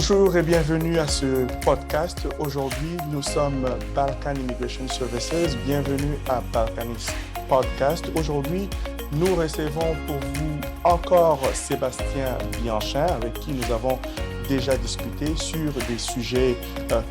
Bonjour et bienvenue à ce podcast. Aujourd'hui, nous sommes Balkan Immigration Services. Bienvenue à Balkanis Podcast. Aujourd'hui, nous recevons pour vous encore Sébastien Bianchin, avec qui nous avons déjà discuté sur des sujets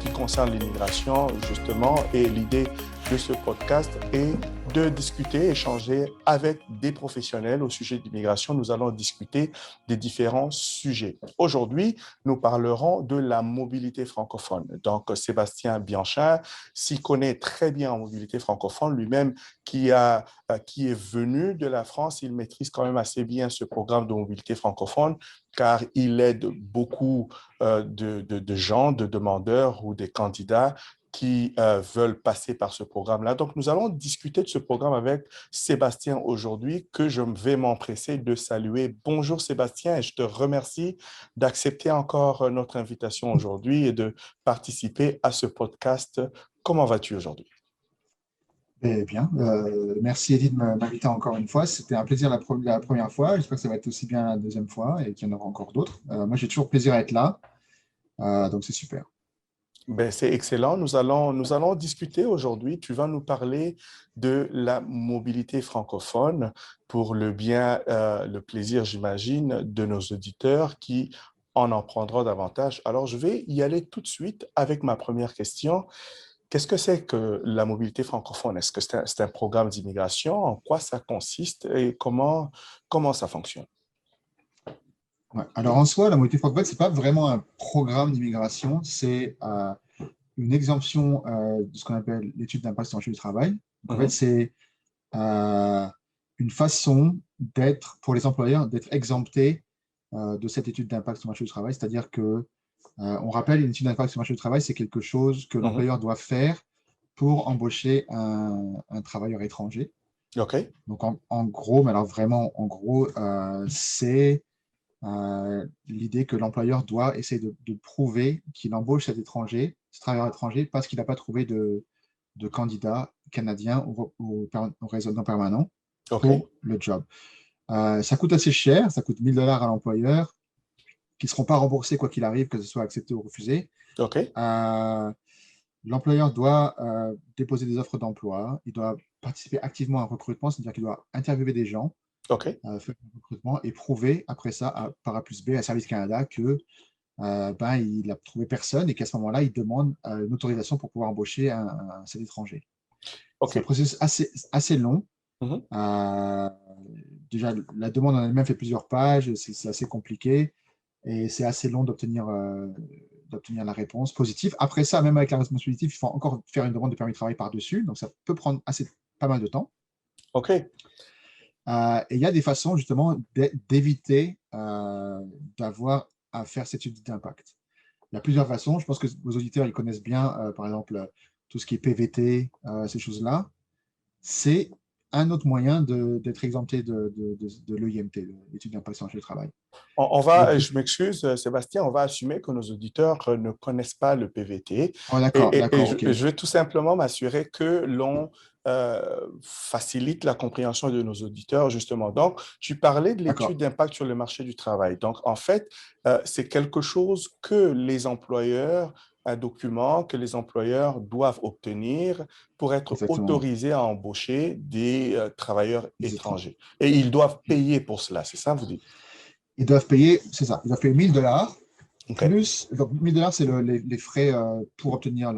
qui concernent l'immigration, justement, et l'idée de ce podcast est de discuter, échanger avec des professionnels au sujet de l'immigration. Nous allons discuter des différents sujets. Aujourd'hui, nous parlerons de la mobilité francophone. Donc, Sébastien Bianchin s'y connaît très bien en mobilité francophone. Lui-même, qui est venu de la France, il maîtrise quand même assez bien ce programme de mobilité francophone, car il aide beaucoup de gens, de demandeurs ou des candidats qui veulent passer par ce programme-là. Donc, nous allons discuter de ce programme avec Sébastien aujourd'hui, que je vais m'empresser de saluer. Bonjour Sébastien, et je te remercie d'accepter encore notre invitation aujourd'hui et de participer à ce podcast. Comment vas-tu aujourd'hui? Eh bien, merci Eddie de m'inviter encore une fois. C'était un plaisir la première fois. J'espère que ça va être aussi bien la deuxième fois et qu'il y en aura encore d'autres. Moi, j'ai toujours plaisir à être là, donc c'est super. Ben, c'est excellent. Nous allons discuter aujourd'hui. Tu vas nous parler de la mobilité francophone pour le bien, le plaisir, j'imagine, de nos auditeurs qui en prendront davantage. Alors, je vais y aller tout de suite avec ma première question. Qu'est-ce que c'est que la mobilité francophone? Est-ce que c'est un programme d'immigration? En quoi ça consiste et comment ça fonctionne? Ouais. Alors en soi, la mobilité francophone, ce n'est pas vraiment un programme d'immigration, c'est une exemption de ce qu'on appelle l'étude d'impact sur le marché du travail. Donc, en fait, Mhm. c'est une façon d'être, pour les employeurs, d'être exemptés de cette étude d'impact sur le marché du travail. C'est-à-dire que, on rappelle, une étude d'impact sur le marché du travail, c'est quelque chose que Mhm. l'employeur doit faire pour embaucher un travailleur étranger. OK. Donc, en gros, mais alors vraiment, en gros, c'est l'idée que l'employeur doit essayer de prouver qu'il embauche cet étranger, ce travailleur étranger, parce qu'il n'a pas trouvé de candidat canadien au résident permanent OK. pour le job. Ça coûte assez cher, ça coûte 1 000 $ à l'employeur, qui ne seront pas remboursés quoi qu'il arrive, que ce soit accepté ou refusé. OK. L'employeur doit déposer des offres d'emploi, il doit participer activement à un recrutement, c'est-à-dire qu'il doit interviewer des gens, OK. faire un recrutement et prouver après ça par A plus B à Service Canada que il n'a trouvé personne et qu'à ce moment-là, il demande une autorisation pour pouvoir embaucher cet étranger. C'est un OK. processus assez long. Mhm. Euh, Déjà, la demande en elle-même fait plusieurs pages, c'est assez compliqué et c'est assez long d'obtenir la réponse positive. Après ça, même avec la réponse positive, il faut encore faire une demande de permis de travail par-dessus, donc ça peut prendre pas mal de temps. OK. Et il y a des façons justement d'éviter d'avoir à faire cette étude d'impact. Il y a plusieurs façons. Je pense que vos auditeurs ils connaissent bien, par exemple, tout ce qui est PVT, ces choses-là. C'est un autre moyen d'être exempté de l'EIMT, l'étude d'impact sur le marché du travail. Je m'excuse, Sébastien, on va assumer que nos auditeurs ne connaissent pas le PVT Oh, d'accord, et d'accord, ok. je vais tout simplement m'assurer que l'on facilite la compréhension de nos auditeurs, justement. Donc, tu parlais de l'étude D'accord, d'impact sur le marché du travail. Donc, en fait, c'est quelque chose que les employeurs, un document que les employeurs doivent obtenir pour être exactement. autorisés à embaucher des travailleurs Des étrangers. étrangers. Et ils doivent payer pour cela, c'est ça, vous dites? Ils doivent payer, c'est ça, ils doivent payer 1 000 $ OK. plus, donc 1 000 $ c'est les frais pour obtenir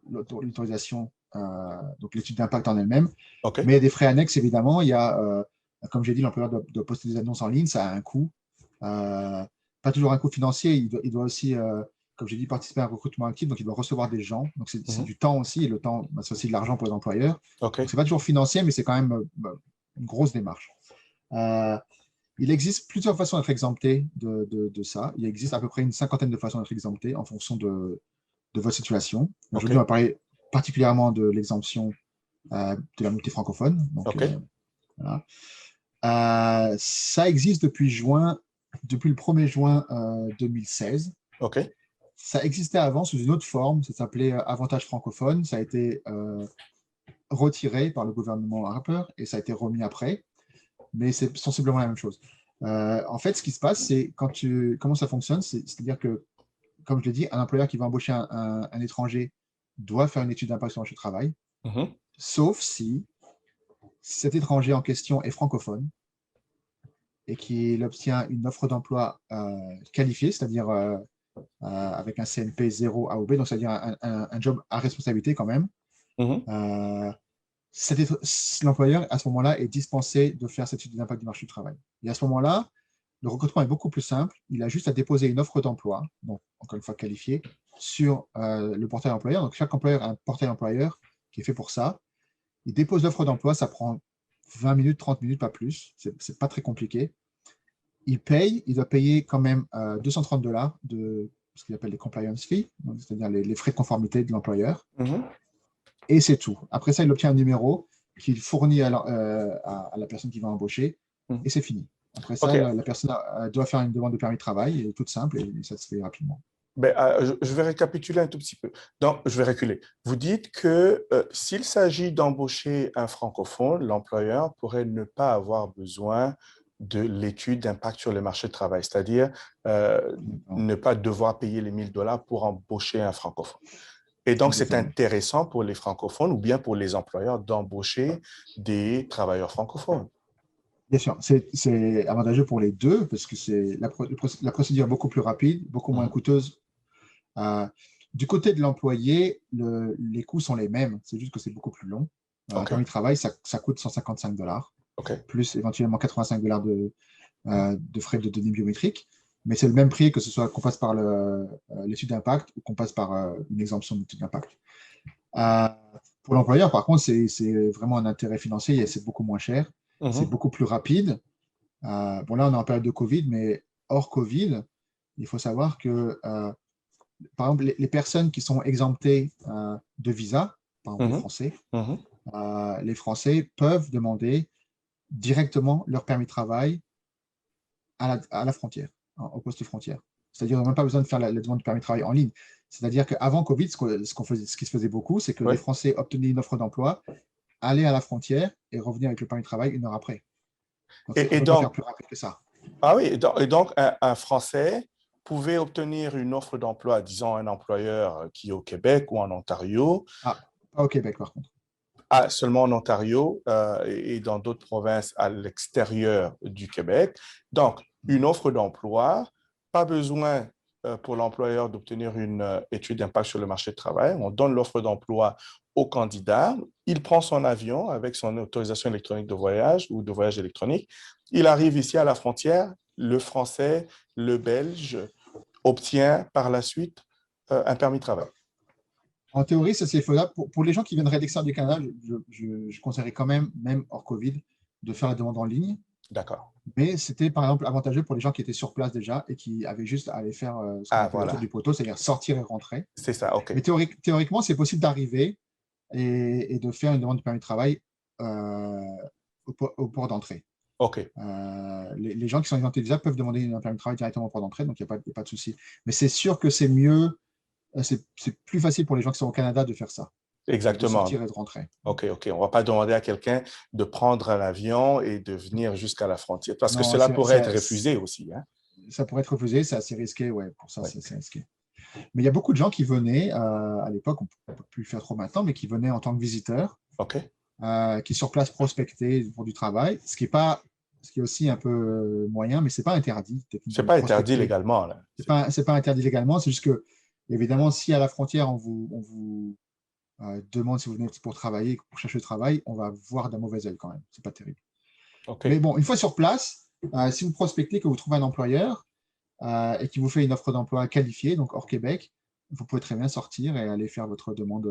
l'autorisation, donc l'étude d'impact en elle-même. OK. Mais il y a des frais annexes, évidemment. Il y a, comme j'ai dit, l'employeur doit poster des annonces en ligne, ça a un coût. Pas toujours un coût financier, il doit aussi, comme j'ai dit, participer à un recrutement actif, donc il doit recevoir des gens. Donc c'est Mhm. du temps aussi, et le temps, c'est aussi de l'argent pour les employeurs. Donc OK. c'est pas toujours financier, mais c'est quand même une grosse démarche. Euh, il existe plusieurs façons d'être exempté de ça. Il existe à peu près une cinquantaine de façons d'être exempté en fonction de votre situation. Aujourd'hui, on va OK. parler particulièrement de l'exemption de la mobilité francophone. Donc, OK. voilà. Ça existe depuis le 1er juin 2016. OK. Ça existait avant sous une autre forme, ça s'appelait Avantage francophone. Ça a été retiré par le gouvernement Harper et ça a été remis après, mais c'est sensiblement la même chose. En fait, ce qui se passe, c'est comment ça fonctionne, c'est-à-dire que comme je l'ai dit, un employeur qui va embaucher un étranger doit faire une étude d'impact sur le marché du travail, sauf si cet étranger en question est francophone et qu'il obtient une offre d'emploi qualifiée, c'est-à-dire avec un CNP 0 A ou B, donc c'est-à-dire un job à responsabilité quand même. L'employeur, à ce moment-là, est dispensé de faire cette étude d'impact du marché du travail. Et à ce moment-là, le recrutement est beaucoup plus simple. Il a juste à déposer une offre d'emploi, donc encore une fois qualifiée, sur le portail employeur. Donc chaque employeur a un portail employeur qui est fait pour ça. Il dépose l'offre d'emploi, ça prend 20 minutes, 30 minutes, pas plus. C'est pas très compliqué. Il paye, il doit payer quand même $230 de ce qu'il appelle les compliance fees, c'est-à-dire les frais de conformité de l'employeur. Et c'est tout. Après ça, il obtient un numéro qu'il fournit à la personne qui va embaucher et c'est fini. Après ça, la personne doit faire une demande de permis de travail, elle est toute simple et ça se fait rapidement. Je vais récapituler un tout petit peu. Donc, je vais reculer. Vous dites que s'il s'agit d'embaucher un francophone, l'employeur pourrait ne pas avoir besoin de l'étude d'impact sur le marché du travail, c'est-à-dire ne pas devoir payer les $1 000 pour embaucher un francophone. Et donc, c'est intéressant pour les francophones ou bien pour les employeurs d'embaucher des travailleurs francophones. Bien sûr, c'est avantageux pour les deux parce que la procédure est beaucoup plus rapide, beaucoup moins coûteuse. Du côté de l'employé, les coûts sont les mêmes, c'est juste que c'est beaucoup plus long. Un permis de travail, ça coûte $155, plus éventuellement $85 de frais de données biométriques. Mais c'est le même prix que ce soit qu'on passe par l'étude d'impact ou qu'on passe par une exemption d'étude d'impact. Pour l'employeur, par contre, c'est vraiment un intérêt financier et c'est beaucoup moins cher. C'est beaucoup plus rapide. Bon, là, on est en période de Covid, mais hors Covid, il faut savoir que, par exemple, les personnes qui sont exemptées de visa, par exemple les Français peuvent demander directement leur permis de travail à la frontière, au poste frontière. C'est-à-dire qu'on n'a même pas besoin de faire la demande de permis de travail en ligne. C'est-à-dire qu'avant Covid, ce qui se faisait beaucoup, c'est que les Français obtenaient une offre d'emploi, allaient à la frontière et revenaient avec le permis de travail 1 heure après. Donc, on peut pas faire plus rapide que ça. Ah oui, et donc un Français pouvait obtenir une offre d'emploi, disons un employeur qui est au Québec ou en Ontario. Ah, pas au Québec par contre. Ah, seulement en Ontario et dans d'autres provinces à l'extérieur du Québec. Donc, une offre d'emploi, pas besoin pour l'employeur d'obtenir une étude d'impact sur le marché du travail. On donne l'offre d'emploi au candidat. Il prend son avion avec son autorisation électronique de voyage ou de voyage électronique. Il arrive ici à la frontière. Le Français, le Belge obtient par la suite un permis de travail. En théorie, ça c'est faisable. Pour les gens qui viendraient d'extérieur du Canada, je conseillerais quand même hors Covid, de faire la demande en ligne. D'accord. Mais c'était par exemple avantageux pour les gens qui étaient sur place déjà et qui avaient juste à aller faire ce qu'on appelle le tour du poteau, c'est-à-dire sortir et rentrer. C'est ça, OK. Mais théoriquement, c'est possible d'arriver et de faire une demande de permis de travail au port d'entrée. OK. Les gens qui sont exemptés déjà peuvent demander un permis de travail directement au port d'entrée, donc il n'y a pas de souci. Mais c'est sûr que c'est mieux, c'est plus facile pour les gens qui sont au Canada de faire ça. Exactement. De sortir et de rentrer. OK. On ne va pas demander à quelqu'un de prendre un avion et de venir jusqu'à la frontière, parce que cela pourrait être refusé aussi. Hein? Ça pourrait être refusé, c'est assez risqué, ouais, pour ça, c'est risqué. Mais il y a beaucoup de gens qui venaient, à l'époque, on ne peut plus le faire trop maintenant, mais qui venaient en tant que visiteurs, qui sur place prospectaient pour du travail, ce qui est aussi un peu moyen, mais ce n'est pas interdit. Ce n'est pas interdit légalement. Ce n'est pas interdit légalement, c'est juste que, évidemment, si à la frontière, on vous demande si vous venez pour travailler, pour chercher le travail, on va voir d'un mauvais œil quand même. Ce n'est pas terrible. Mais bon, une fois sur place, si vous prospectez, que vous trouvez un employeur et qui vous fait une offre d'emploi qualifiée, donc hors Québec, vous pouvez très bien sortir et aller faire votre demande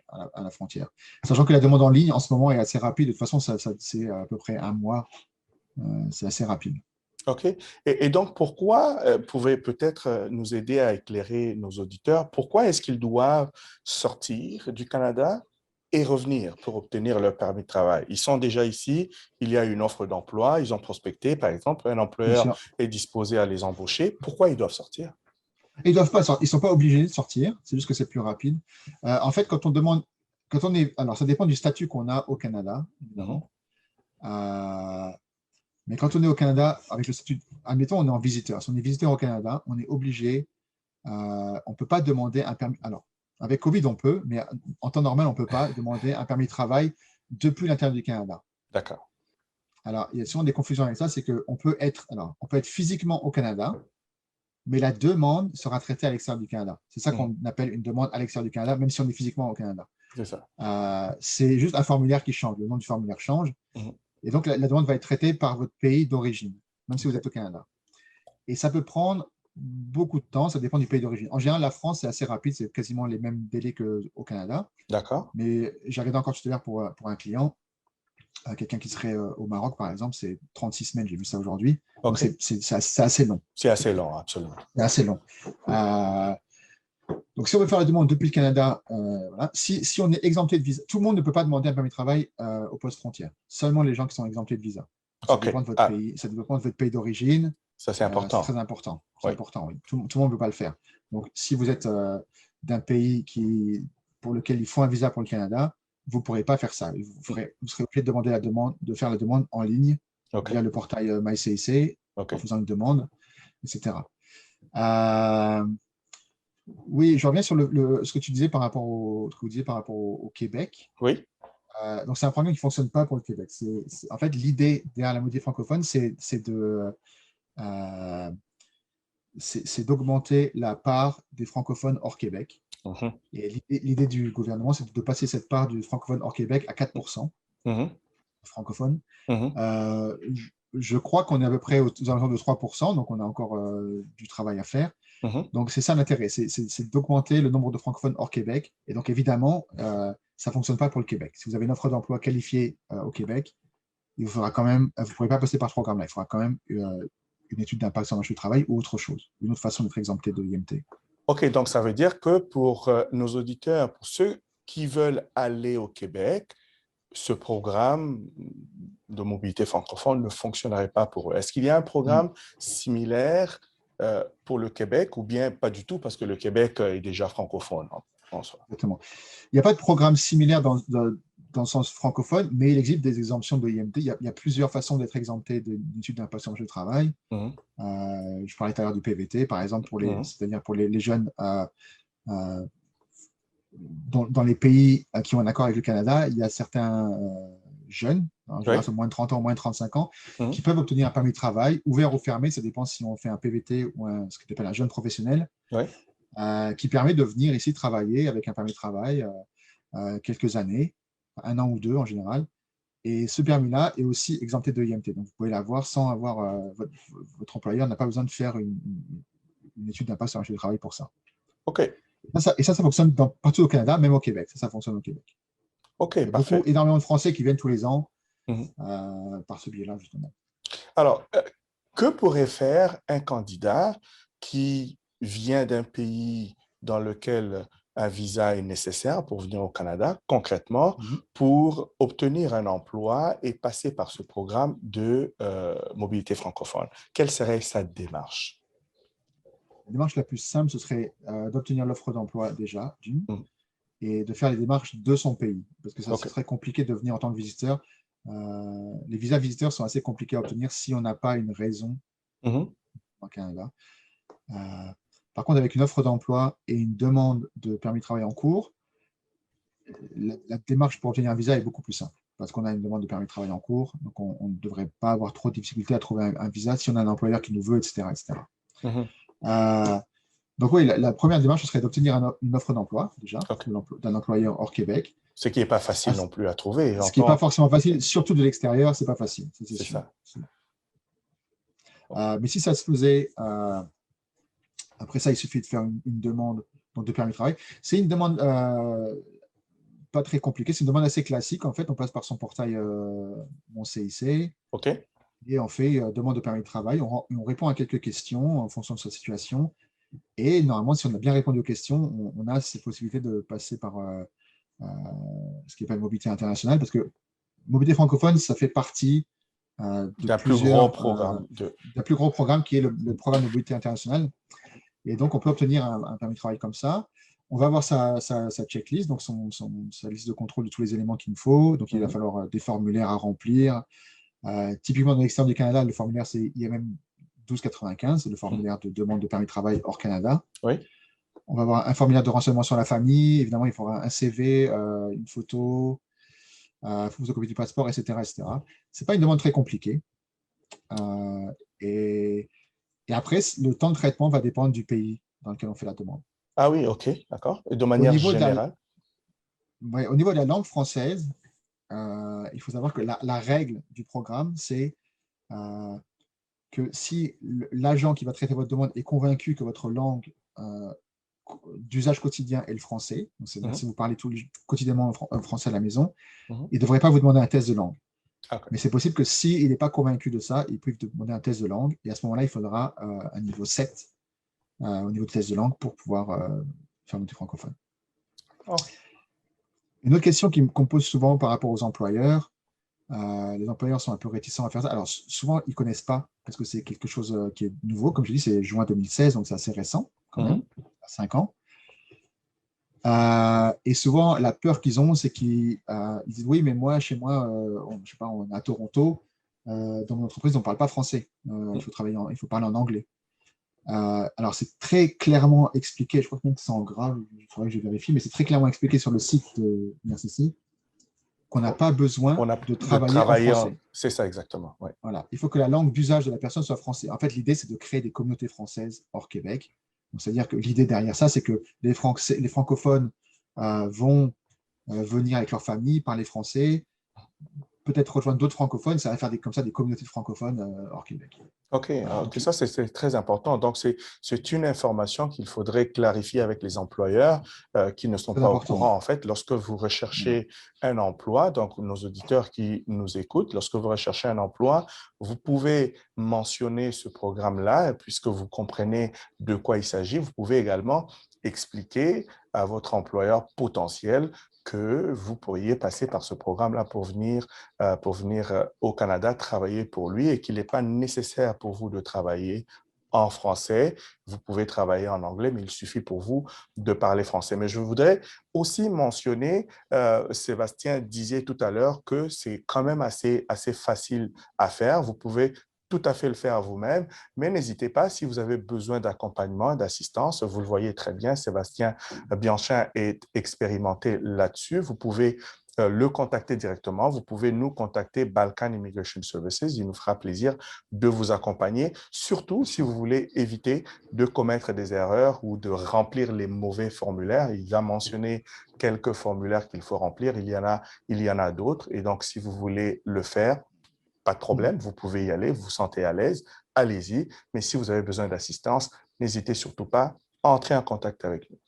à la frontière. Sachant que la demande en ligne, en ce moment, est assez rapide. De toute façon, c'est à peu près 1 mois. C'est assez rapide. OK. Et donc, pourquoi, pouvez peut-être nous aider à éclairer nos auditeurs, pourquoi est-ce qu'ils doivent sortir du Canada et revenir pour obtenir leur permis de travail? Ils sont déjà ici, il y a une offre d'emploi, ils ont prospecté, par exemple, un employeur est disposé à les embaucher. Pourquoi ils doivent sortir? Ils doivent pas sortir, ils ne sont pas obligés de sortir, c'est juste que c'est plus rapide. En fait, alors ça dépend du statut qu'on a au Canada, évidemment. Mais quand on est au Canada, avec le statut, admettons, on est en visiteur. Si on est visiteur au Canada, on est obligé on ne peut pas demander un permis. Alors, avec Covid, on peut, mais en temps normal, on ne peut pas demander un permis de travail depuis l'intérieur du Canada. D'accord. Alors, il y a souvent des confusions avec ça, c'est qu'on peut être physiquement au Canada, mais la demande sera traitée à l'extérieur du Canada. C'est ça qu'on appelle une demande à l'extérieur du Canada, même si on est physiquement au Canada. C'est ça. C'est juste un formulaire qui change, le nom du formulaire change, et donc la demande va être traitée par votre pays d'origine, même si vous êtes au Canada. Et ça peut prendre beaucoup de temps, ça dépend du pays d'origine. En général, la France, c'est assez rapide, c'est quasiment les mêmes délais qu'au Canada. D'accord. Mais j'ai regardé encore tout à l'heure pour un client, quelqu'un qui serait au Maroc, par exemple, c'est 36 semaines, j'ai vu ça aujourd'hui. Donc, c'est assez long. C'est assez long, absolument. C'est assez long. Donc, si on veut faire la demande depuis le Canada, voilà. Si on est exempté de visa, tout le monde ne peut pas demander un permis de travail au poste frontière. Seulement les gens qui sont exemptés de visa. Ça dépend de votre pays, ça dépend de votre pays d'origine. Ça, c'est important. C'est très important. C'est important, oui. Tout le monde ne peut pas le faire. Donc, si vous êtes d'un pays pour lequel il faut un visa pour le Canada, vous ne pourrez pas faire ça. Vous serez obligé de faire la demande en ligne via le portail MyCIC, en faisant une demande, etc. Oui, je reviens sur ce que tu disais par rapport au Québec. Oui. Donc, c'est un programme qui ne fonctionne pas pour le Québec. En fait, l'idée derrière la mobilité francophone, c'est d'augmenter la part des francophones hors Québec. Et l'idée du gouvernement, c'est de passer cette part du francophone hors Québec à 4% francophones. Je crois qu'on est à peu près aux alentours de 3%, donc on a encore du travail à faire. Donc, c'est ça l'intérêt, c'est d'augmenter le nombre de francophones hors Québec. Et donc, évidemment, ça ne fonctionne pas pour le Québec. Si vous avez une offre d'emploi qualifiée au Québec, il vous faudra quand même, vous ne pourrez pas passer par ce programme-là. Il faudra quand même une étude d'impact sur le marché du travail ou autre chose, une autre façon d'être exempté de l'IMT. OK, donc ça veut dire que pour nos auditeurs, pour ceux qui veulent aller au Québec, ce programme de mobilité francophone ne fonctionnerait pas pour eux. Est-ce qu'il y a un programme similaire pour le Québec ou bien pas du tout parce que le Québec est déjà francophone en soi? Exactement. Il n'y a pas de programme similaire dans le sens francophone, mais il existe des exemptions de l'IMT. Il y a plusieurs façons d'être exempté d'une étude d'impact sur le marché du travail. Je parlais tout à l'heure du PVT, par exemple, c'est-à-dire pour les jeunes dans les pays qui ont un accord avec le Canada, il y a certains jeunes, en général, moins de 30 ans, moins de 35 ans, qui peuvent obtenir un permis de travail, ouvert ou fermé, ça dépend si on fait un PVT ou ce qu'on appelle un jeune professionnel, qui permet de venir ici travailler avec un permis de travail quelques années, 1 an ou 2 en général. Et ce permis-là est aussi exempté de l'IMT. Donc, vous pouvez l'avoir sans avoir votre employeur n'a pas besoin de faire une étude d'impact sur le marché du travail pour ça. OK. Et ça fonctionne partout au Canada, même au Québec. Ça fonctionne au Québec. OK, il y a énormément de Français qui viennent tous les ans par ce biais-là, justement. Alors, que pourrait faire un candidat qui vient d'un pays dans lequel un visa est nécessaire pour venir au Canada, concrètement, pour obtenir un emploi et passer par ce programme de mobilité francophone? Quelle serait sa démarche? La démarche la plus simple, ce serait d'obtenir l'offre d'emploi déjà, et de faire les démarches de son pays. Parce que ça serait compliqué de venir en tant que visiteur. Les visas visiteurs sont assez compliqués à obtenir si on n'a pas une raison au Canada. Par contre, avec une offre d'emploi et une demande de permis de travail en cours, la démarche pour obtenir un visa est beaucoup plus simple. Parce qu'on a une demande de permis de travail en cours, donc on ne devrait pas avoir trop de difficultés à trouver un visa si on a un employeur qui nous veut, etc. Donc oui, la première démarche, ce serait d'obtenir une offre d'emploi, déjà, d'un employeur hors Québec. Ce qui n'est pas facile non plus à trouver. Ce qui n'est pas forcément facile, surtout de l'extérieur, ce n'est pas facile. C'est ça. Mais si ça se faisait, après ça, il suffit de faire une demande de permis de travail. C'est une demande pas très compliquée, c'est une demande assez classique. En fait, on passe par son portail Mon CIC. Et on fait demande de permis de travail. On répond à quelques questions en fonction de sa situation. Et normalement, si on a bien répondu aux questions, on a cette possibilité de passer par ce qui s'appelle mobilité internationale, parce que mobilité francophone, ça fait partie d'un plus gros programme qui est le programme de mobilité internationale. Et donc, on peut obtenir un permis de travail comme ça. On va avoir sa checklist, donc sa liste de contrôle de tous les éléments qu'il nous faut. Donc, il va falloir des formulaires à remplir. Typiquement, dans l'extérieur du Canada, le formulaire, il y a même 1295, c'est le formulaire de demande de permis de travail hors Canada. Oui. On va avoir un formulaire de renseignement sur la famille. Évidemment, il faudra un CV, une photo, photocopie du passeport, etc. etc. Ce n'est pas une demande très compliquée. Et après, le temps de traitement va dépendre du pays dans lequel on fait la demande. Ah oui, OK, d'accord. Et de Au manière niveau générale? au niveau de la langue française, il faut savoir que la règle du programme, c'est que si l'agent qui va traiter votre demande est convaincu que votre langue d'usage quotidien est le français, donc c'est-à-dire si vous parlez quotidiennement français à la maison, il ne devrait pas vous demander un test de langue. Okay. Mais c'est possible que s'il n'est pas convaincu de ça, il peut vous demander un test de langue, et à ce moment-là, il faudra un niveau 7 au niveau du test de langue pour pouvoir faire noter francophone. Oh. Une autre question qu'on me pose souvent par rapport aux employeurs, les employeurs sont un peu réticents à faire ça. Alors, souvent, ils ne connaissent pas parce que c'est quelque chose qui est nouveau. Comme je dis, c'est juin 2016, donc c'est assez récent, quand même, 5 ans. Et souvent, la peur qu'ils ont, c'est qu'ils disent oui, mais moi, chez moi, je sais pas, on est à Toronto, dans mon entreprise, on ne parle pas français. Il faut parler en anglais. Alors, c'est très clairement expliqué, je crois même que c'est en grave, il faudrait que je vérifie, mais c'est très clairement expliqué sur le site de l'IRCC qu'on n'a pas besoin de travailler en français. C'est ça, exactement. Ouais. Voilà. Il faut que la langue d'usage de la personne soit français. En fait, l'idée, c'est de créer des communautés françaises hors Québec. C'est-à-dire que l'idée derrière ça, c'est que les francophones vont venir avec leur famille, parler français, peut-être rejoindre d'autres francophones, ça va faire comme ça des communautés de francophones hors Québec. OK, ça c'est très important. Donc, c'est une information qu'il faudrait clarifier avec les employeurs qui ne sont pas au courant. En fait, lorsque vous recherchez un emploi, donc nos auditeurs qui nous écoutent, lorsque vous recherchez un emploi, vous pouvez mentionner ce programme-là, puisque vous comprenez de quoi il s'agit. Vous pouvez également expliquer à votre employeur potentiel que vous pourriez passer par ce programme-là pour venir au Canada travailler pour lui et qu'il n'est pas nécessaire pour vous de travailler en français. Vous pouvez travailler en anglais, mais il suffit pour vous de parler français. Mais je voudrais aussi mentionner, Sébastien disait tout à l'heure que c'est quand même assez facile à faire. Vous pouvez tout à fait le faire vous-même, mais n'hésitez pas si vous avez besoin d'accompagnement, d'assistance. Vous le voyez très bien, Sébastien Bianchin est expérimenté là-dessus. Vous pouvez le contacter directement. Vous pouvez nous contacter, Balkan Immigration Services. Il nous fera plaisir de vous accompagner, surtout si vous voulez éviter de commettre des erreurs ou de remplir les mauvais formulaires. Il a mentionné quelques formulaires qu'il faut remplir. Il y en a d'autres. Et donc, si vous voulez le faire, pas de problème, vous pouvez y aller, vous vous sentez à l'aise, allez-y. Mais si vous avez besoin d'assistance, n'hésitez surtout pas à entrer en contact avec nous.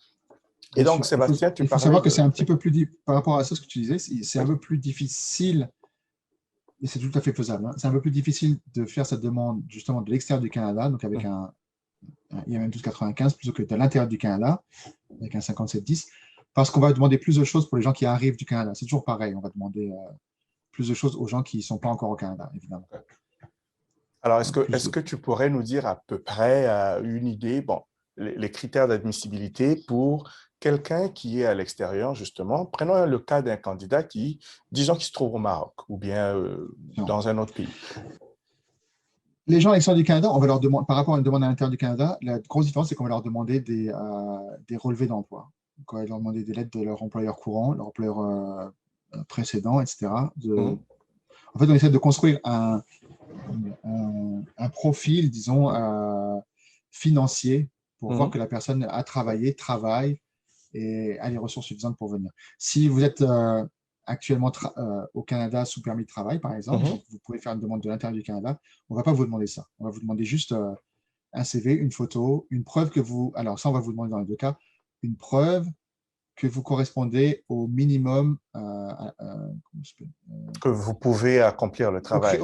Et donc, Sébastien, il faut savoir que c'est un petit peu plus, par rapport à ça, ce que tu disais, c'est un peu plus difficile, et c'est tout à fait faisable, c'est un peu plus difficile de faire cette demande justement de l'extérieur du Canada, donc avec un IMM 1295, plutôt que de l'intérieur du Canada, avec un 5710, parce qu'on va demander plus de choses pour les gens qui arrivent du Canada. C'est toujours pareil, on va demander plus de choses aux gens qui ne sont pas encore au Canada, évidemment. Alors, est-ce que tu pourrais nous dire à peu près une idée, bon, les critères d'admissibilité pour quelqu'un qui est à l'extérieur, justement? Prenons le cas d'un candidat qui, disons qu'il se trouve au Maroc ou bien dans un autre pays. Les gens à l'extérieur du Canada, on va leur demander, par rapport à une demande à l'intérieur du Canada, la grosse différence, c'est qu'on va leur demander des relevés d'emploi. On va leur demander des lettres de leur employeur courant, leur employeur précédent, etc. En fait, on essaie de construire un profil, disons, financier pour voir que la personne a travaille et a les ressources suffisantes pour venir. Si vous êtes actuellement au Canada sous permis de travail, par exemple, donc vous pouvez faire une demande de l'intérieur du Canada, on ne va pas vous demander ça. On va vous demander juste un CV, une photo, une preuve que vous… Alors ça, on va vous demander dans les deux cas, une preuve que vous correspondez au minimum que vous pouvez accomplir le travail.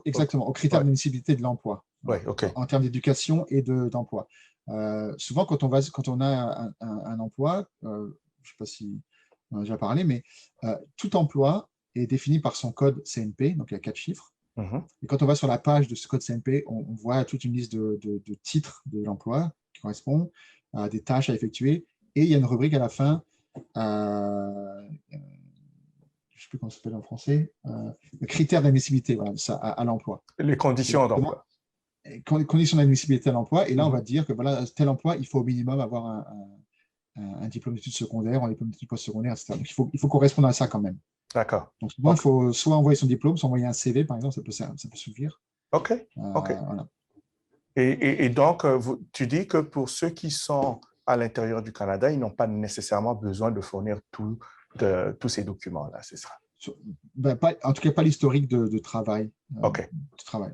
Exactement, aux critères d'admissibilité de l'emploi. Ouais, okay. En termes d'éducation et d'emploi. Souvent, quand on a un emploi, je ne sais pas si on en a déjà parlé, mais tout emploi est défini par son code CNP, donc il y a 4 chiffres. Et quand on va sur la page de ce code CNP, on voit toute une liste de titres de l'emploi qui correspondent à des tâches à effectuer. Et il y a une rubrique à la fin, je ne sais plus comment ça s'appelle en français, le critère d'admissibilité voilà, à l'emploi. Les conditions d'emploi. conditions d'admissibilité à l'emploi. Et là, on va dire que voilà, tel emploi, il faut au minimum avoir un diplôme d'études secondaires, un diplôme d'études postsecondaires, etc. Donc, il faut correspondre à ça quand même. D'accord. Donc, souvent, il faut soit envoyer son diplôme, soit envoyer un CV, par exemple, ça peut suffire. OK. OK. Voilà. Et donc, tu dis que pour ceux qui sont à l'intérieur du Canada, ils n'ont pas nécessairement besoin de fournir tous ces documents-là, c'est ça? En tout cas, pas l'historique de travail, OK.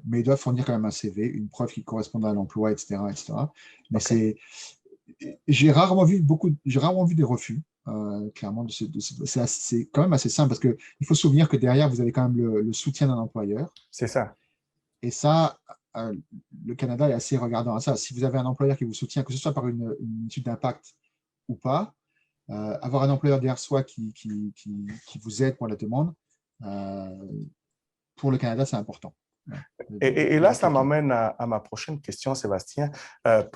mais ils doivent fournir quand même un CV, une preuve qui correspond à l'emploi, etc., etc. Mais OK. j'ai rarement vu des refus, clairement. C'est quand même assez simple parce qu'il faut se souvenir que derrière, vous avez quand même le soutien d'un employeur. C'est ça. Et ça, le Canada est assez regardant à ça. Si vous avez un employeur qui vous soutient, que ce soit par une étude d'impact ou pas, avoir un employeur derrière soi qui vous aide pour la demande, pour le Canada, c'est important. Et là, ça m'amène à ma prochaine question, Sébastien,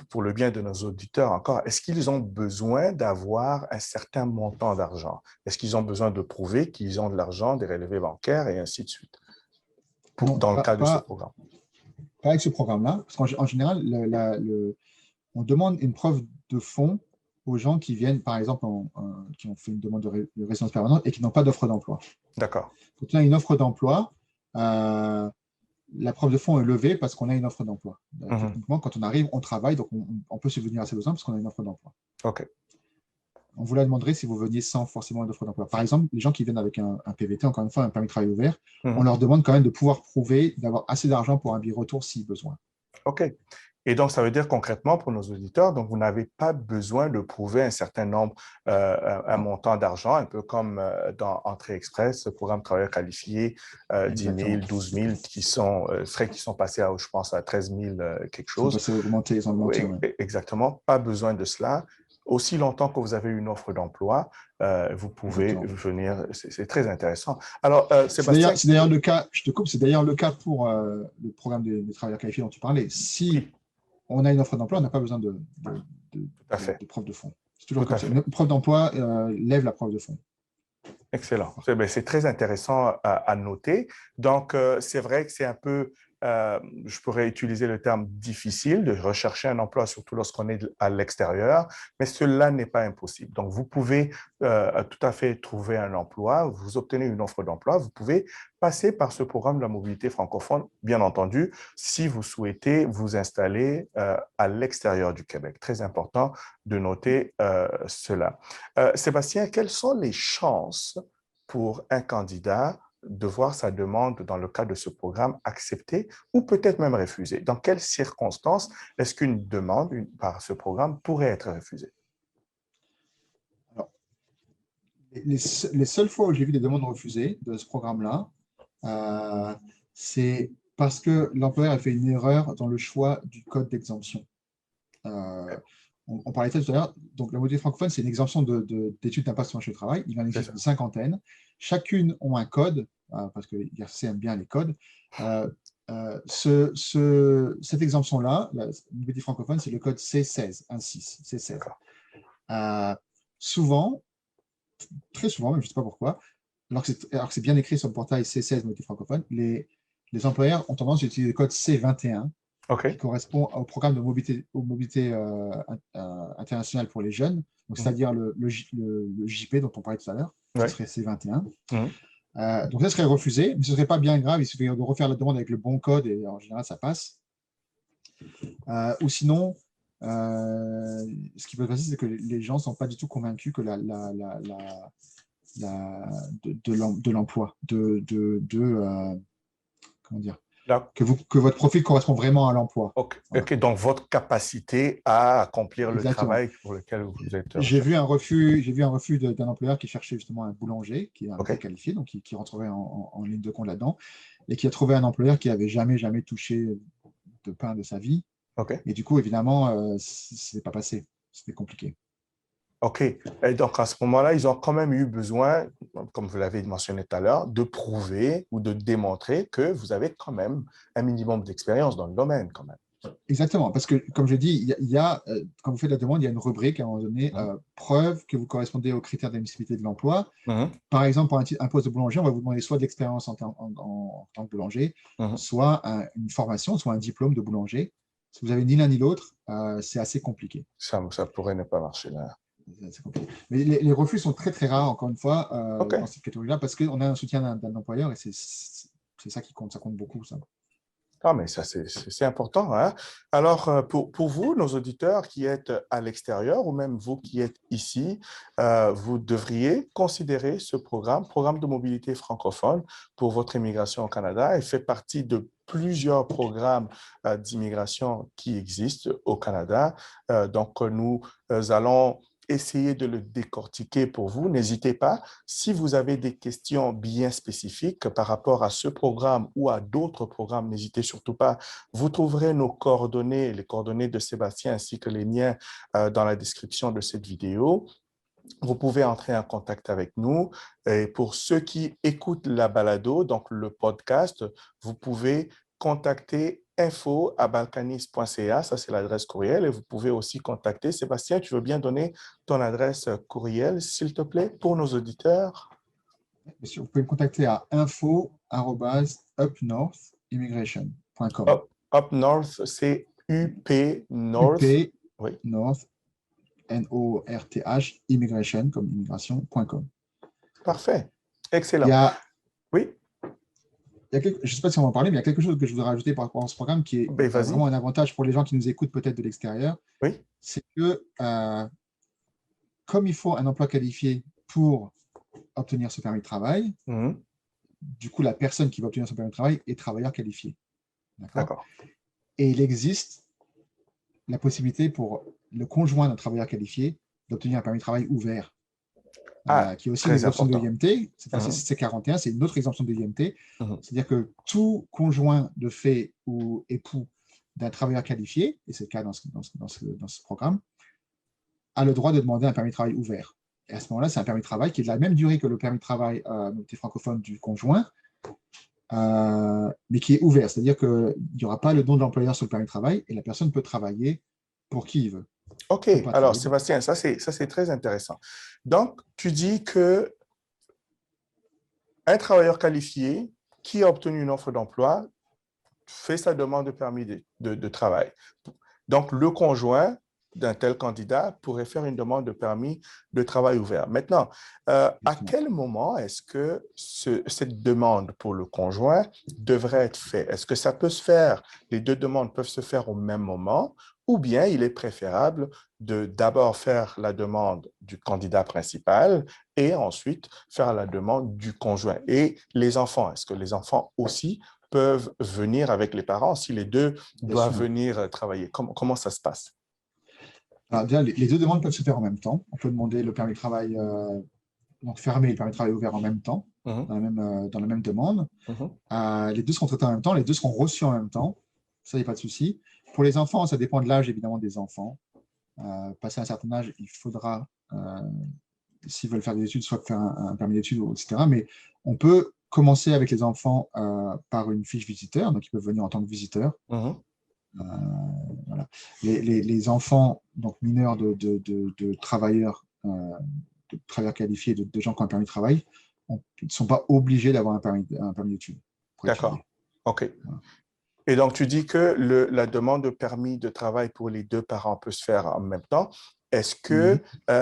pour le bien de nos auditeurs encore. Est-ce qu'ils ont besoin d'avoir un certain montant d'argent? Est-ce qu'ils ont besoin de prouver qu'ils ont de l'argent, des relevés bancaires et ainsi de suite, Non, dans le cadre de ce programme? pas avec ce programme-là, parce qu'en général, on demande une preuve de fonds aux gens qui viennent, par exemple, qui ont fait une demande de résidence permanente et qui n'ont pas d'offre d'emploi. D'accord. Quand on a une offre d'emploi, la preuve de fonds est levée parce qu'on a une offre d'emploi. Techniquement, quand on arrive, on travaille, donc on peut subvenir à ses besoins parce qu'on a une offre d'emploi. OK. On vous la demanderait si vous veniez sans forcément une offre d'emploi. Par exemple, les gens qui viennent avec un PVT, encore une fois, un permis de travail ouvert, on leur demande quand même de pouvoir prouver d'avoir assez d'argent pour un billet retour si besoin. OK. Et donc, ça veut dire concrètement pour nos auditeurs, donc vous n'avez pas besoin de prouver un certain nombre, un montant d'argent, un peu comme dans Entrée Express, ce programme travailleur qualifié, 10 000, 12 000, frais qui sont passés à, je pense, à 13 000 quelque chose. Ils ont augmenté. Oui, exactement. Pas besoin de cela. Aussi longtemps que vous avez une offre d'emploi, vous pouvez venir. C'est très intéressant. Alors, Sébastien. C'est d'ailleurs le cas, je te coupe, c'est d'ailleurs le cas pour le programme des travailleurs qualifiés dont tu parlais. Si on a une offre d'emploi, on n'a pas besoin de preuve de fonds. C'est toujours comme ça. Une preuve d'emploi lève la preuve de fonds. Excellent. C'est très intéressant à noter. Donc, c'est vrai que c'est un peu, je pourrais utiliser le terme difficile de rechercher un emploi, surtout lorsqu'on est à l'extérieur, mais cela n'est pas impossible. Donc, vous pouvez tout à fait trouver un emploi, vous obtenez une offre d'emploi, vous pouvez passer par ce programme de la mobilité francophone, bien entendu, si vous souhaitez vous installer à l'extérieur du Québec. Très important de noter cela. Sébastien, quelles sont les chances pour un candidat de voir sa demande dans le cadre de ce programme acceptée ou peut-être même refusée? Dans quelles circonstances est-ce qu'une demande par ce programme pourrait être refusée? Alors, les seules fois où j'ai vu des demandes refusées de ce programme-là, c'est parce que l'employeur a fait une erreur dans le choix du code d'exemption. On parlait de ça tout à l'heure. Donc, la mobilité francophone, c'est une exemption d'études d'impact sur le marché du travail. Il y en existe une cinquantaine. Chacune ont un code, parce que l'IRC aime bien les codes. Cette exemption-là, la mobilité francophone, c'est le code C16, 1.6, C16. Souvent, très souvent, même je ne sais pas pourquoi, alors que c'est bien écrit sur le portail C16 mobilité francophone, les employeurs ont tendance à utiliser le code C21, qui correspond au programme de mobilité internationale pour les jeunes, c'est-à-dire le JP dont on parlait tout à l'heure, qui serait C21. Donc ça serait refusé, mais ce ne serait pas bien grave, il suffit de refaire la demande avec le bon code et en général ça passe. Ou sinon, ce qui peut se passer, c'est que les gens ne sont pas du tout convaincus que de l'emploi, comment dire, que votre profil correspond vraiment à l'emploi. OK, donc votre capacité à accomplir le travail pour lequel vous êtes. J'ai vu un refus d'un employeur qui cherchait justement un boulanger, qui est un qualifié, donc qui rentrerait en ligne de compte là-dedans, et qui a trouvé un employeur qui n'avait jamais touché de pain de sa vie. Et du coup, évidemment, ce n'est pas passé. C'était compliqué. OK. Et donc, à ce moment-là, ils ont quand même eu besoin, comme vous l'avez mentionné tout à l'heure, de prouver ou de démontrer que vous avez quand même un minimum d'expérience dans le domaine, quand même. Exactement, parce que, comme je dis, quand vous faites la demande, il y a une rubrique à un moment donné, preuve que vous correspondez aux critères d'admissibilité de l'emploi. Mhm, Par exemple, pour un poste de boulanger, on va vous demander soit de l'expérience en tant que boulanger, mhm. soit une formation, soit un diplôme de boulanger. Si vous avez ni l'un ni l'autre, c'est assez compliqué. Ça pourrait ne pas marcher là. C'est compliqué. Mais les refus sont très, très rares, encore une fois, OK. dans cette catégorie-là, parce qu'on a un soutien d'un employeur et c'est ça qui compte. Ça compte beaucoup, ça. Ah, mais ça, c'est important, hein? Alors, pour vous, nos auditeurs qui êtes à l'extérieur ou même vous qui êtes ici, vous devriez considérer ce programme de mobilité francophone pour votre immigration au Canada. Il fait partie de plusieurs programmes d'immigration qui existent au Canada. Donc, nous allons essayer de le décortiquer pour vous. N'hésitez pas, si vous avez des questions bien spécifiques par rapport à ce programme ou à d'autres programmes, n'hésitez surtout pas. Vous trouverez nos coordonnées, les coordonnées de Sébastien ainsi que les miens dans la description de cette vidéo. Vous pouvez entrer en contact avec nous. Et pour ceux qui écoutent la balado, donc le podcast, vous pouvez contacter info@balkanis.ca, ça c'est l'adresse courriel, et vous pouvez aussi contacter Sébastien. Tu veux bien donner ton adresse courriel, s'il te plaît, pour nos auditeurs? Vous pouvez me contacter à info@upnorthimmigration.com. Up North, c'est UP North. UP Oui, North, North, immigration, comme immigration.com. parfait. Il Excellent. y a, Oui, je ne sais pas si on va en parler, mais il y a quelque chose que je voudrais rajouter par rapport à ce programme qui est ben vas-y. vraiment un avantage pour les gens qui nous écoutent peut-être de l'extérieur. Oui. C'est que comme il faut un emploi qualifié pour obtenir ce permis de travail, Mhm. du coup, la personne qui va obtenir ce permis de travail est travailleur qualifié. D'accord. Et il existe la possibilité pour le conjoint d'un travailleur qualifié d'obtenir un permis de travail ouvert, Ah, qui est aussi une très exemption de important. l'IMT. Cette fois-ci, Mhm. c'est 41, c'est une autre exemption de l'IMT. Mhm. C'est-à-dire que tout conjoint de fait ou époux d'un travailleur qualifié, et c'est le cas dans ce programme, a le droit de demander un permis de travail ouvert. Et à ce moment-là, c'est un permis de travail qui est de la même durée que le permis de travail francophone du conjoint, mais qui est ouvert. C'est-à-dire qu'il n'y aura pas le nom de l'employeur sur le permis de travail et la personne peut travailler pour qui il veut. OK. Ou pas Alors, travailler. Sébastien, ça, c'est très intéressant. Donc, tu dis que un travailleur qualifié qui a obtenu une offre d'emploi fait sa demande de permis de travail. Donc, le conjoint d'un tel candidat pourrait faire une demande de permis de travail ouvert. Maintenant, à quel moment est-ce que cette demande pour le conjoint devrait être faite? Est-ce que ça peut se faire, les deux demandes peuvent se faire au même moment, ou bien il est préférable de d'abord faire la demande du candidat principal et ensuite faire la demande du conjoint? Et les enfants, est-ce que les enfants aussi peuvent venir avec les parents si les deux doivent venir travailler? Comment ça se passe? Alors, déjà, les deux demandes peuvent se faire en même temps. On peut demander le permis de travail donc fermé et le permis de travail ouvert en même temps, dans la même demande. Les deux seront traités en même temps, les deux seront reçus en même temps. Ça, il n'y a pas de souci. Pour les enfants, ça dépend de l'âge, évidemment, des enfants. Passé un certain âge, il faudra, s'ils veulent faire des études, soit faire un permis d'études, etc. Mais on peut commencer avec les enfants par une fiche visiteur, donc ils peuvent venir en tant que visiteurs. Voilà. Les enfants donc mineurs de travailleurs, qualifiés, de gens qui ont un permis de travail, ils ne sont pas obligés d'avoir un permis d'études. D'accord. OK. Voilà. Et donc, tu dis que la demande de permis de travail pour les deux parents peut se faire en même temps. Est-ce que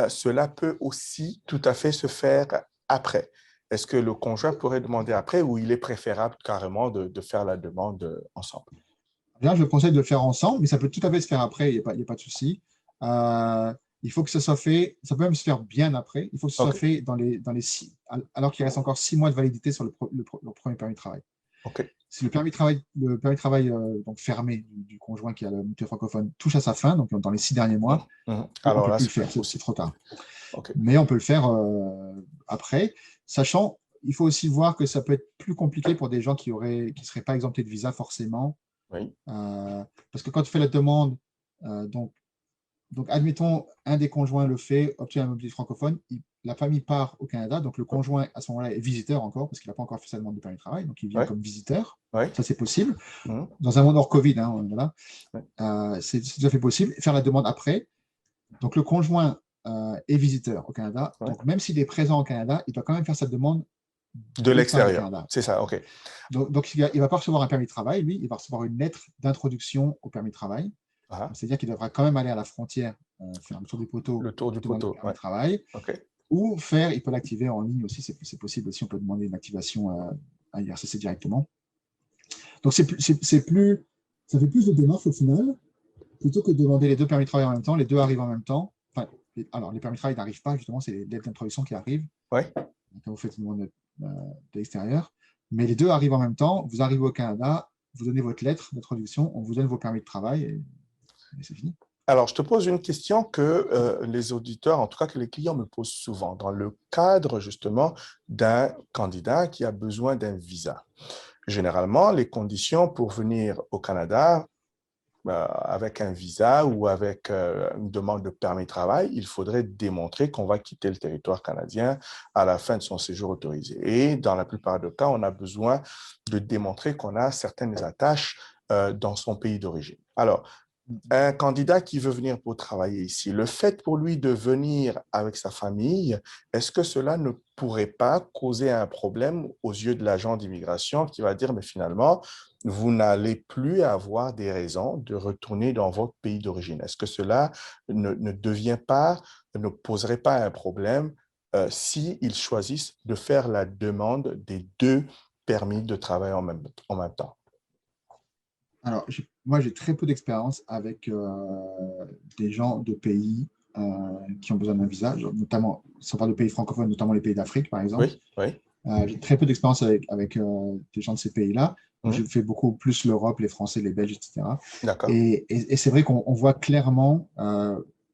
cela peut aussi tout à fait se faire après? Est-ce que le conjoint pourrait demander après ou il est préférable carrément de faire la demande ensemble? Là, je conseille de le faire ensemble, mais ça peut tout à fait se faire après, il n'y a pas de souci. Il faut que ce soit fait, ça peut même se faire bien après, il faut que ce soit fait dans les 6, alors qu'il reste encore 6 mois de validité sur le premier permis de travail. Si le permis de travail donc fermé du conjoint qui a la mutuelle francophone touche à sa fin, donc dans les 6 derniers mois, alors on ne peut plus le faire, c'est trop tard. Mais on peut le faire après, sachant, il faut aussi voir que ça peut être plus compliqué pour des gens qui ne seraient pas exemptés de visa forcément. Oui. Parce que quand tu fais la demande, donc donc, admettons, un des conjoints le fait, obtient la mobilité francophone, la famille part au Canada, donc le conjoint, à ce moment-là, est visiteur encore, parce qu'il n'a pas encore fait sa demande de permis de travail, donc il vient Oui, comme visiteur. oui. Ça, c'est possible. Mhm. Dans un monde hors Covid, hein, voilà. Ouais. C'est tout à fait possible. Faire la demande après. Donc, le conjoint est visiteur au Canada. Ouais. Donc, même s'il est présent au Canada, il doit quand même faire sa demande De l'extérieur du l'extérieur. Canada. C'est ça, OK. Donc il ne va pas recevoir un permis de travail, lui, il va recevoir une lettre d'introduction au permis de travail. Ah, C'est-à-dire qu'il devra quand même aller à la frontière, faire le tour du poteau, le tour du demander le poteau. permis Ouais. de travail, OK. ou il peut l'activer en ligne aussi, c'est possible aussi, on peut demander une activation à IRCC directement. Donc ça fait plus de démarches au final, plutôt que de demander les deux permis de travail en même temps, les deux arrivent en même temps. Enfin, alors, les permis de travail n'arrivent pas, justement, c'est les lettres d'introduction qui arrivent. Ouais. Quand vous faites une demande de l'extérieur. Mais les deux arrivent en même temps. Vous arrivez au Canada, vous donnez votre lettre d'introduction, on vous donne vos permis de travail et c'est fini. Alors, je te pose une question que les auditeurs, en tout cas que les clients me posent souvent, dans le cadre justement d'un candidat qui a besoin d'un visa. Généralement, les conditions pour venir au Canada avec un visa ou avec une demande de permis de travail, il faudrait démontrer qu'on va quitter le territoire canadien à la fin de son séjour autorisé. Et dans la plupart des cas, on a besoin de démontrer qu'on a certaines attaches dans son pays d'origine. Alors, un candidat qui veut venir pour travailler ici, le fait pour lui de venir avec sa famille, est-ce que cela ne pourrait pas causer un problème aux yeux de l'agent d'immigration qui va dire, mais finalement, vous n'allez plus avoir des raisons de retourner dans votre pays d'origine? Est-ce que cela ne devient pas, ne poserait pas un problème s'ils choisissent de faire la demande des deux permis de travail en même temps? Alors, moi, j'ai très peu d'expérience avec des gens de pays qui ont besoin d'un visa, notamment, si on parle de pays francophones, notamment les pays d'Afrique, par exemple. Oui, oui. J'ai très peu d'expérience avec des gens de ces pays-là. J'ai fait beaucoup plus l'Europe, les Français, les Belges, etc. D'accord. Et c'est vrai qu'on voit clairement,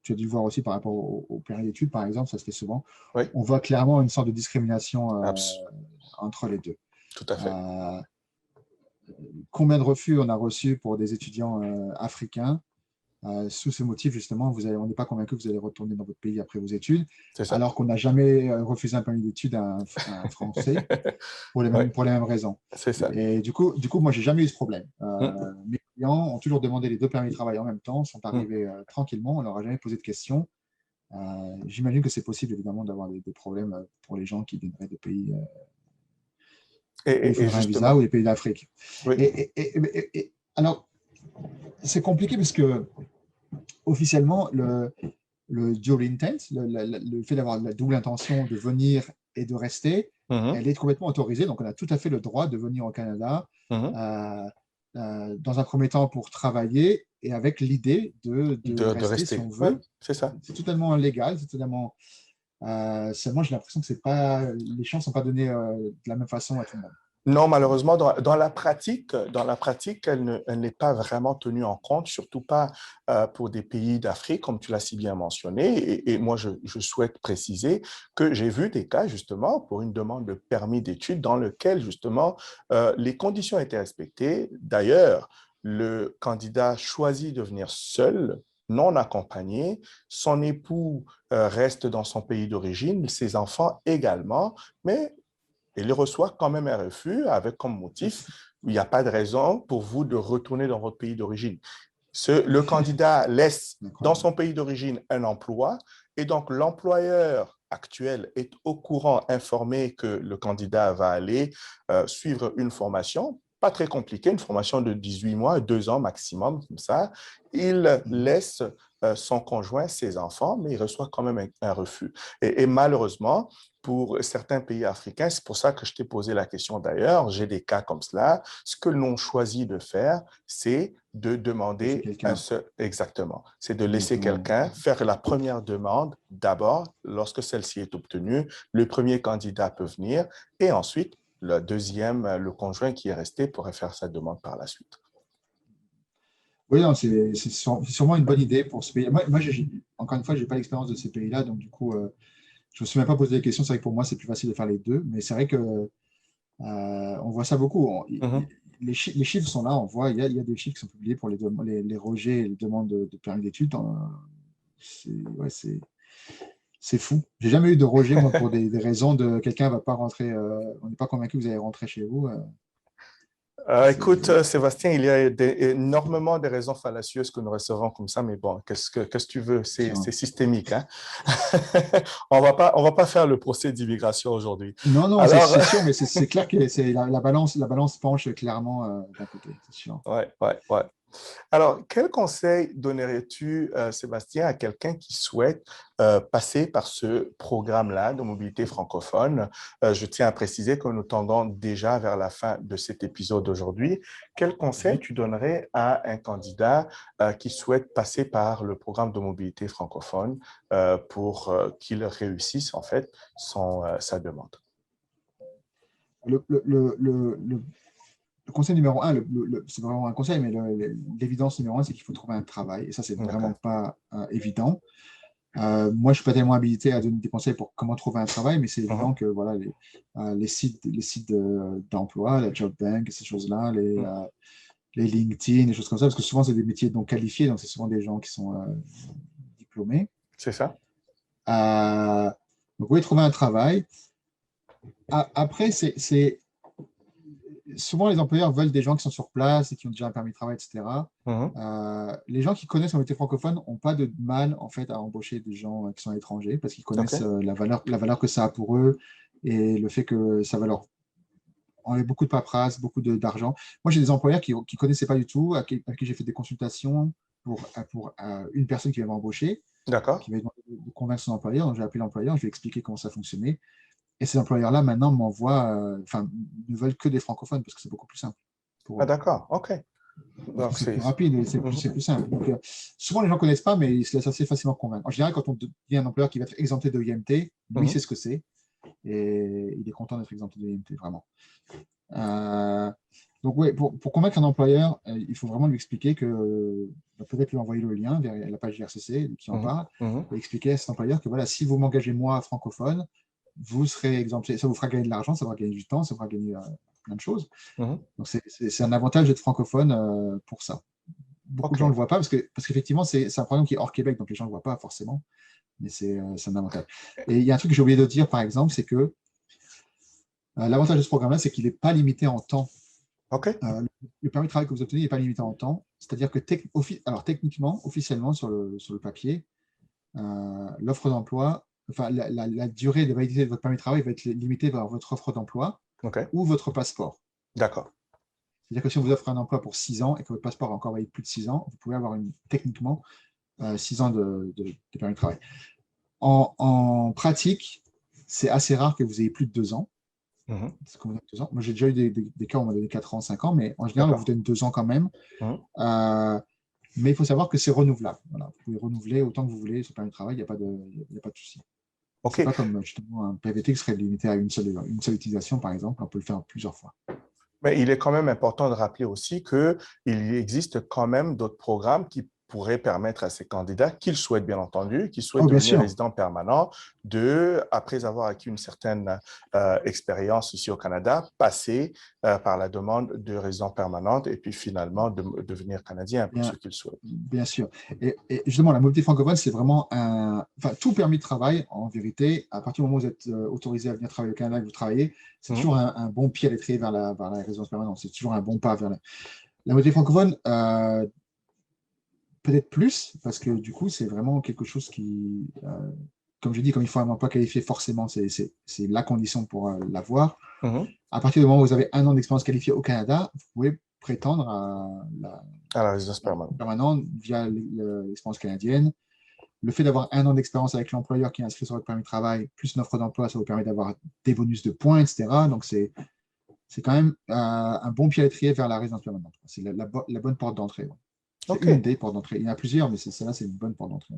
tu as dû le voir aussi par rapport au permis d'études, par exemple, ça se fait souvent, Oui. on voit clairement une sorte de discrimination entre les deux. Tout à fait. Combien de refus on a reçus pour des étudiants africains sous ce motif, justement, on n'est pas convaincu que vous allez retourner dans votre pays après vos études, alors qu'on n'a jamais refusé un permis d'études à un Français pour les mêmes raisons. C'est ça. Et du coup, moi, j'ai jamais eu ce problème. Mes clients ont toujours demandé les deux permis de travail en même temps, sont arrivés tranquillement, on leur a jamais posé de questions. J'imagine que c'est possible, évidemment, d'avoir des problèmes pour les gens qui viendraient de pays où il faudrait un visa, ou les pays d'Afrique. Oui. Alors, c'est compliqué parce que officiellement, le dual intent, le fait d'avoir la double intention de venir et de rester, elle est complètement autorisée. Donc, on a tout à fait le droit de venir au Canada dans un premier temps pour travailler et avec l'idée de rester si on veut. Ouais, c'est ça. C'est totalement légal, c'est totalement… seulement, j'ai l'impression que les chances ne sont pas données de la même façon à tout le monde. Non, malheureusement, dans la pratique, elle n'est pas vraiment tenue en compte, surtout pas pour des pays d'Afrique, comme tu l'as si bien mentionné. Et moi, je souhaite préciser que j'ai vu des cas, justement, pour une demande de permis d'études dans lequel, justement, les conditions étaient respectées. D'ailleurs, le candidat choisit de venir seul, non accompagné. Son époux reste dans son pays d'origine, ses enfants également, mais il reçoit quand même un refus avec comme motif, il n'y a pas de raison pour vous de retourner dans votre pays d'origine. Le candidat laisse dans son pays d'origine un emploi et donc l'employeur actuel est au courant, informé que le candidat va aller suivre une formation, pas très compliquée, une formation de 18 mois, 2 ans maximum, comme ça. Il laisse son conjoint, ses enfants, mais il reçoit quand même un refus. Et malheureusement, pour certains pays africains, c'est pour ça que je t'ai posé la question d'ailleurs, j'ai des cas comme cela, ce que l'on choisit de faire, c'est de demander exactement, c'est de laisser quelqu'un faire la première demande d'abord, lorsque celle-ci est obtenue, le premier candidat peut venir et ensuite, le deuxième, le conjoint qui est resté pourrait faire sa demande par la suite. Oui, c'est sûrement une bonne idée pour ce pays. Moi encore une fois, je n'ai pas l'expérience de ces pays-là, donc du coup, je ne me suis même pas posé la question. C'est vrai que pour moi, c'est plus facile de faire les deux, mais c'est vrai que on voit ça beaucoup. Les chiffres sont là, on voit, il y a des chiffres qui sont publiés pour les rejets et les demandes de permis d'études. ouais, c'est fou. J'ai jamais eu de rejet, moi, pour des raisons de quelqu'un ne va pas rentrer, on n'est pas convaincu que vous allez rentrer chez vous. Écoute, Sébastien, il y a énormément de raisons fallacieuses que nous recevons comme ça, mais bon, qu'est-ce que tu veux? C'est systémique, hein? On va pas faire le procès d'immigration aujourd'hui. Non, non, Alors, c'est sûr, mais c'est clair que la balance penche clairement d'un côté, c'est sûr. ouais, ouais, ouais. Alors, quel conseil donnerais-tu, Sébastien, à quelqu'un qui souhaite passer par ce programme-là de mobilité francophone? Je tiens à préciser que nous tendons déjà vers la fin de cet épisode aujourd'hui. Quel conseil tu donnerais à un candidat qui souhaite passer par le programme de mobilité francophone pour qu'il réussisse, en fait, sa demande? Le conseil numéro un, c'est vraiment un conseil, mais l'évidence numéro un, c'est qu'il faut trouver un travail. Et ça, c'est vraiment pas évident. Moi, je ne suis pas tellement habilité à donner des conseils pour comment trouver un travail, mais c'est évident que voilà, les sites d'emploi, la job bank, ces choses-là, les LinkedIn, des choses comme ça, parce que souvent, c'est des métiers donc qualifiés, donc c'est souvent des gens qui sont diplômés. C'est ça. Donc, oui, trouver un travail. Après, souvent, les employeurs veulent des gens qui sont sur place et qui ont déjà un permis de travail, etc. Les gens qui connaissent la mobilité francophone n'ont pas de mal en fait, à embaucher des gens qui sont étrangers parce qu'ils connaissent la valeur que ça a pour eux et le fait que ça va leur enlever beaucoup de paperasse, beaucoup d'argent. Moi, j'ai des employeurs qui ne connaissaient pas du tout, à qui j'ai fait des consultations pour une personne qui va m'embaucher, qui va de convaincre son employeur. Donc, j'ai appelé l'employeur, je lui ai expliqué comment ça fonctionnait. Et ces employeurs-là, maintenant, ne veulent que des francophones parce que c'est beaucoup plus simple. D'accord, OK. C'est plus rapide et c'est plus simple. Donc, souvent, les gens ne connaissent pas, mais ils se laissent assez facilement convaincre. En général, quand on dit un employeur qui va être exempté de IMT, lui, il sait ce que c'est. Et il est content d'être exempté de IMT, vraiment. Donc, oui, pour convaincre un employeur, il faut vraiment lui expliquer que peut-être lui envoyer le lien vers la page IRCC qui en parle, et expliquer à cet employeur que voilà, si vous m'engagez moi francophone, vous serez exempté, ça vous fera gagner de l'argent, ça vous fera gagner du temps, ça vous fera gagner plein de choses. Donc, c'est un avantage d'être francophone pour ça. Beaucoup de gens ne le voient pas parce qu'effectivement, c'est un programme qui est hors Québec, donc les gens ne le voient pas forcément, mais c'est un avantage. Et il y a un truc que j'ai oublié de dire, par exemple, c'est que l'avantage de ce programme-là, c'est qu'il n'est pas limité en temps. Le permis de travail que vous obtenez n'est pas limité en temps, c'est-à-dire que techniquement, officiellement, sur le papier, l'offre d'emploi, enfin, la durée de validité de votre permis de travail va être limitée par votre offre d'emploi ou votre passeport. D'accord. C'est-à-dire que si on vous offre un emploi pour 6 ans et que votre passeport a encore validé plus de 6 ans, vous pouvez avoir techniquement 6 ans de permis de travail. En pratique, c'est assez rare que vous ayez plus de 2 ans. Moi, j'ai déjà eu des cas où on m'a donné 4 ans, 5 ans, mais en général, on vous donne 2 ans quand même. Mais il faut savoir que c'est renouvelable. Voilà. Vous pouvez renouveler autant que vous voulez ce permis de travail, il n'y a pas de souci. Ce n'est pas comme justement un PVT qui serait limité à une seule utilisation, par exemple. On peut le faire plusieurs fois. Mais il est quand même important de rappeler aussi qu'il existe quand même d'autres programmes qui pourraient permettre à ces candidats, qu'ils souhaitent bien entendu, qui souhaitent devenir résidents permanents, après avoir acquis une certaine expérience ici au Canada, passer par la demande de résidence permanente et puis finalement de devenir canadien pour ceux qui le souhaitent. Bien sûr. Et justement, la mobilité francophone, c'est vraiment tout permis de travail, en vérité, à partir du moment où vous êtes autorisé à venir travailler au Canada et que vous travaillez, c'est toujours un bon pied à l'étrier vers la résidence permanente. C'est toujours un bon pas vers la mobilité francophone. Peut-être plus, parce que du coup, c'est vraiment quelque chose qui, comme je dis, comme il faut un emploi qualifié, forcément, c'est la condition pour l'avoir. À partir du moment où vous avez 1 an d'expérience qualifiée au Canada, vous pouvez prétendre à la résidence permanente via l'expérience canadienne. Le fait d'avoir 1 an d'expérience avec l'employeur qui est inscrit sur votre permis de travail, plus une offre d'emploi, ça vous permet d'avoir des bonus de points, etc. Donc, c'est quand même un bon pied à l'étrier vers la résidence permanente. C'est la bonne porte d'entrée. C'est une des portes d'entrée. Il y en a plusieurs, mais celle-là, c'est une bonne porte d'entrée.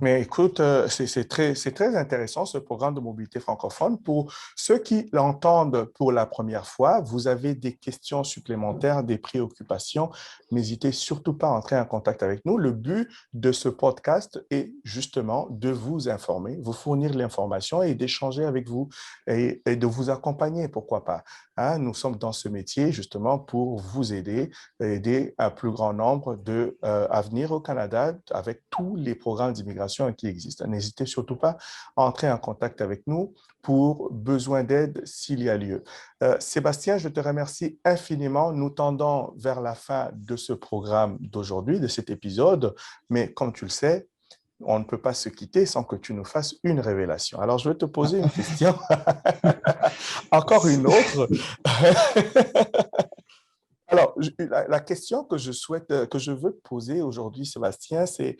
Mais écoute, c'est très intéressant ce programme de mobilité francophone. Pour ceux qui l'entendent pour la première fois, vous avez des questions supplémentaires, des préoccupations, n'hésitez surtout pas à entrer en contact avec nous. Le but de ce podcast est justement de vous informer, vous fournir l'information et d'échanger avec vous et de vous accompagner, pourquoi pas. Hein, nous sommes dans ce métier justement pour vous aider un plus grand nombre à venir au Canada avec tous les programmes d'immigration qui existent. N'hésitez surtout pas à entrer en contact avec nous pour besoin d'aide s'il y a lieu. Sébastien, je te remercie infiniment. Nous tendons vers la fin de ce programme d'aujourd'hui, de cet épisode, mais comme tu le sais, on ne peut pas se quitter sans que tu nous fasses une révélation. Alors, je vais te poser une question. Encore une autre. Alors, la question que je veux te poser aujourd'hui, Sébastien, c'est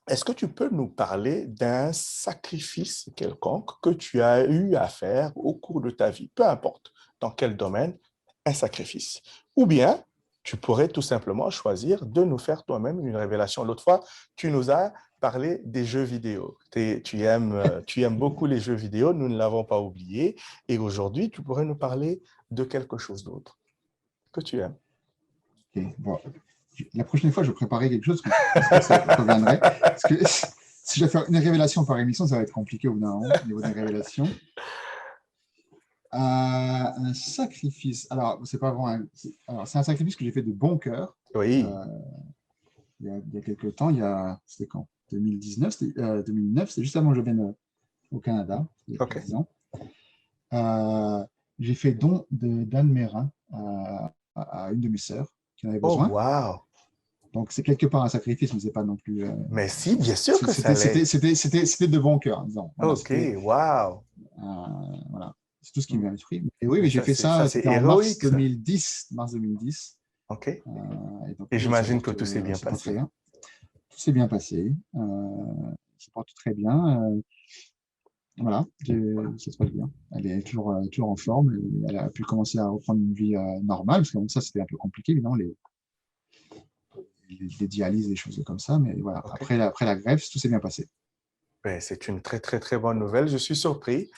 est-ce que tu peux nous parler d'un sacrifice quelconque que tu as eu à faire au cours de ta vie, peu importe dans quel domaine, un sacrifice? Ou bien, tu pourrais tout simplement choisir de nous faire toi-même une révélation. L'autre fois, tu nous as parlé des jeux vidéo. Tu aimes beaucoup les jeux vidéo, nous ne l'avons pas oublié. Et aujourd'hui, tu pourrais nous parler de quelque chose d'autre que tu aimes. Okay. Bon. La prochaine fois, je préparais quelque chose que je pense que ça reviendrait. Parce que si je vais faire une révélation par émission, ça va être compliqué au bout d'un moment, au niveau des révélations. Un sacrifice. Alors, c'est pas vraiment c'est un sacrifice que j'ai fait de bon cœur. Oui. Il y a quelques temps, c'était quand 2019, 2009, c'était juste avant que je vienne au Canada, il y a 10 ans. J'ai fait don d'un de mes reins à une de mes sœurs qui en avait besoin. Oh, wow! Donc, c'est quelque part un sacrifice, mais c'est pas non plus. Mais si, bien sûr que ça l'est. C'était de bon cœur, disons. Voilà, OK, wow! Voilà, c'est tout ce qui m'est à l'esprit. Et oui, mais j'ai fait ça, c'était en mars 2010. OK. Donc, et j'imagine que tout s'est bien passé. Tout s'est bien passé. Je porte très bien. Voilà, ça se passe bien. Elle est toujours en forme. Elle a pu commencer à reprendre une vie normale, parce que ça, c'était un peu compliqué, évidemment, les dialyses, des choses comme ça. Mais voilà, okay. Après la greffe, tout s'est bien passé. Ben, c'est une très, très, très bonne nouvelle. Je suis surpris.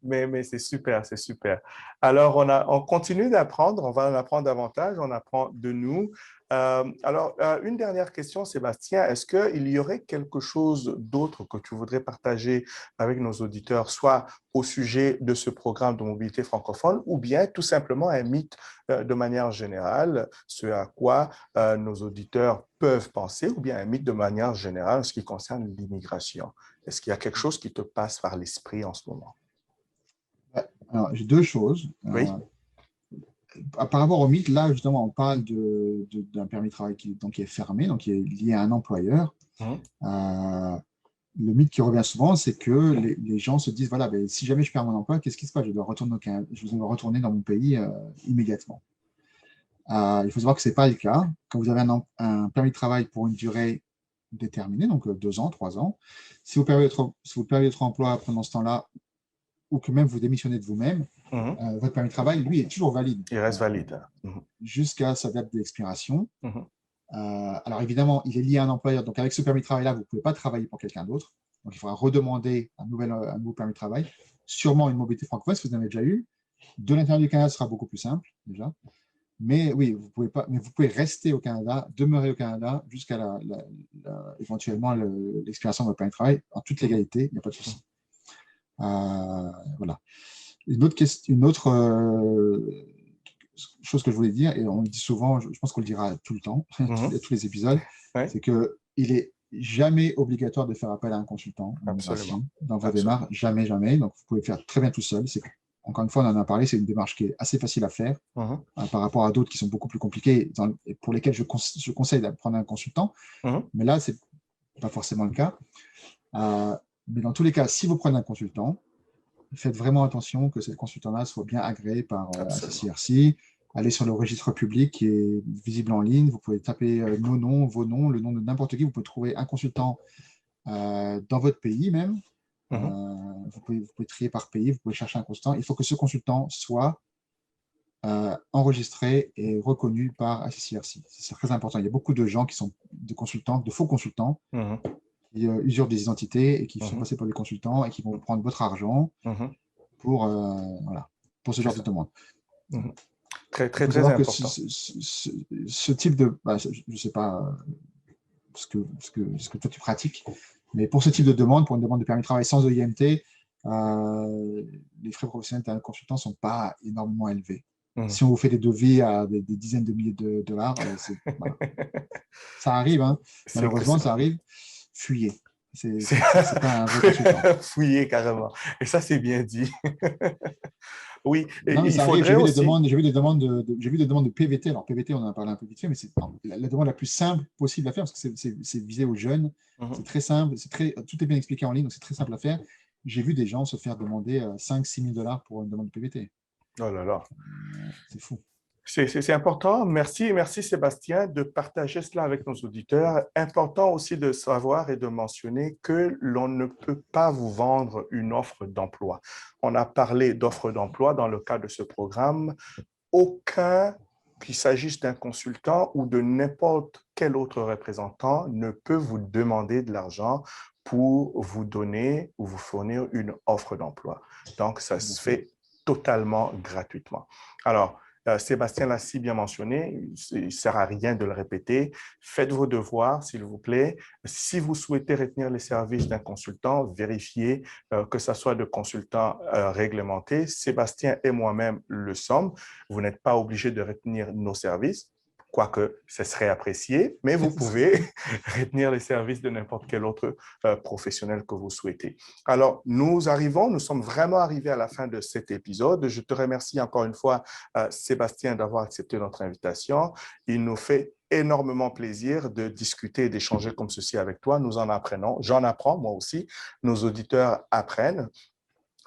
Mais c'est super, c'est super. Alors, on continue d'apprendre, on va en apprendre davantage, on apprend de nous. Une dernière question, Sébastien. Est-ce qu'il y aurait quelque chose d'autre que tu voudrais partager avec nos auditeurs, soit au sujet de ce programme de mobilité francophone, ou bien tout simplement un mythe de manière générale, ce à quoi nos auditeurs peuvent penser, ou bien un mythe de manière générale en ce qui concerne l'immigration? Est-ce qu'il y a quelque chose qui te passe par l'esprit en ce moment? Alors, j'ai deux choses. Oui. Par rapport au mythe, là, justement, on parle d'un permis de travail qui est fermé, donc qui est lié à un employeur. Le mythe qui revient souvent, c'est que les gens se disent, voilà, ben, si jamais je perds mon emploi, qu'est-ce qui se passe? Je dois retourner dans mon pays immédiatement. Il faut savoir que ce n'est pas le cas. Quand vous avez un permis de travail pour une durée déterminée, donc 2 ans, 3 ans, si vous perdez votre emploi pendant ce temps-là, ou que même vous démissionnez de vous-même, votre permis de travail, lui, est toujours valide. Il reste valide. Jusqu'à sa date d'expiration. Alors évidemment, il est lié à un employeur. Donc avec ce permis de travail-là, vous ne pouvez pas travailler pour quelqu'un d'autre. Donc il faudra redemander un nouveau permis de travail. Sûrement une mobilité francophone, si vous en avez déjà eu. De l'intérieur du Canada, ce sera beaucoup plus simple, déjà. Mais oui, vous pouvez rester au Canada, demeurer au Canada jusqu'à éventuellement l'expiration de votre permis de travail en toute légalité, il n'y a pas de souci. Voilà. Une autre chose que je voulais dire, et on le dit souvent, je pense qu'on le dira tout le temps, tous les épisodes, c'est qu'il n'est jamais obligatoire de faire appel à un consultant dans votre démarche, jamais. Donc, vous pouvez faire très bien tout seul. Encore une fois, on en a parlé, c'est une démarche qui est assez facile à faire par rapport à d'autres qui sont beaucoup plus compliquées, pour lesquelles je conseille de prendre un consultant. Mais là, ce n'est pas forcément le cas. Mais dans tous les cas, si vous prenez un consultant, faites vraiment attention que ce consultant-là soit bien agréé par CRC. Allez sur le registre public qui est visible en ligne. Vous pouvez taper nos noms, vos noms, le nom de n'importe qui. Vous pouvez trouver un consultant dans votre pays même. Vous pouvez trier par pays. Vous pouvez chercher un consultant. Il faut que ce consultant soit enregistré et reconnu par ICCRC. C'est très important. Il y a beaucoup de gens qui sont de consultants, de faux consultants, qui usurpent des identités et qui sont passés pour des consultants et qui vont prendre votre argent pour ce genre de demande. Très, très, très important. Ce type de... je ne sais pas ce que toi tu pratiques, mais pour ce type de demande, pour une demande de permis de travail sans OIMT, les frais professionnels d'un consultant ne sont pas énormément élevés. Si on vous fait des devis à des dizaines de milliers de dollars, ça arrive, hein. Malheureusement, ça arrive. Fuyez. C'est pas un vrai consultant. Fuyez carrément. Et ça, c'est bien dit. Oui, non, il faudrait aussi... J'ai vu des demandes de PVT. Alors, PVT, on en a parlé un peu vite fait, mais c'est la demande la plus simple possible à faire, parce que c'est visé aux jeunes. C'est très simple. Tout est bien expliqué en ligne, donc c'est très simple à faire. J'ai vu des gens se faire demander 5-6 000 dollars pour une demande de PVT. Oh là là. C'est fou. C'est important. Merci Sébastien de partager cela avec nos auditeurs. Important aussi de savoir et de mentionner que l'on ne peut pas vous vendre une offre d'emploi. On a parlé d'offre d'emploi dans le cadre de ce programme. Qu'il s'agisse d'un consultant ou de n'importe quel autre représentant, ne peut vous demander de l'argent pour vous donner ou vous fournir une offre d'emploi. Donc, ça se fait totalement gratuitement. Alors, Sébastien l'a si bien mentionné, il ne sert à rien de le répéter. Faites vos devoirs, s'il vous plaît. Si vous souhaitez retenir les services d'un consultant, vérifiez que ce soit de consultants réglementés. Sébastien et moi-même le sommes. Vous n'êtes pas obligé de retenir nos services, quoique ce serait apprécié, mais vous pouvez retenir les services de n'importe quel autre professionnel que vous souhaitez. Alors, nous sommes vraiment arrivés à la fin de cet épisode. Je te remercie encore une fois, Sébastien, d'avoir accepté notre invitation. Il nous fait énormément plaisir de discuter et d'échanger comme ceci avec toi. Nous en apprenons. J'en apprends, moi aussi. Nos auditeurs apprennent.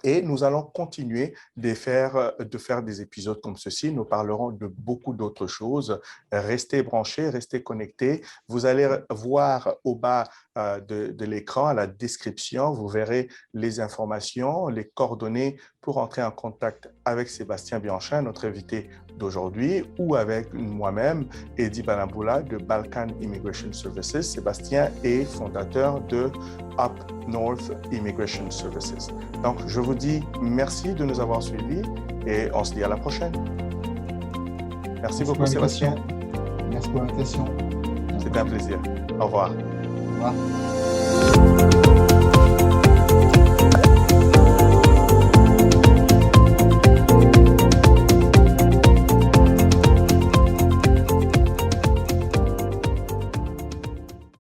Et nous allons continuer de faire des épisodes comme ceci. Nous parlerons de beaucoup d'autres choses. Restez branchés, restez connectés. Vous allez voir au bas de l'écran, à la description, vous verrez les informations, les coordonnées pour entrer en contact avec Sébastien Bianchin, notre invité d'aujourd'hui, ou avec moi-même, Eddie Banamboula de Balkan Immigration Services. Sébastien est fondateur de Up North Immigration Services. Donc, je vous dis merci de nous avoir suivis et on se dit à la prochaine. Merci beaucoup, Sébastien. Merci pour l'invitation. C'était un plaisir. Au revoir. Au revoir.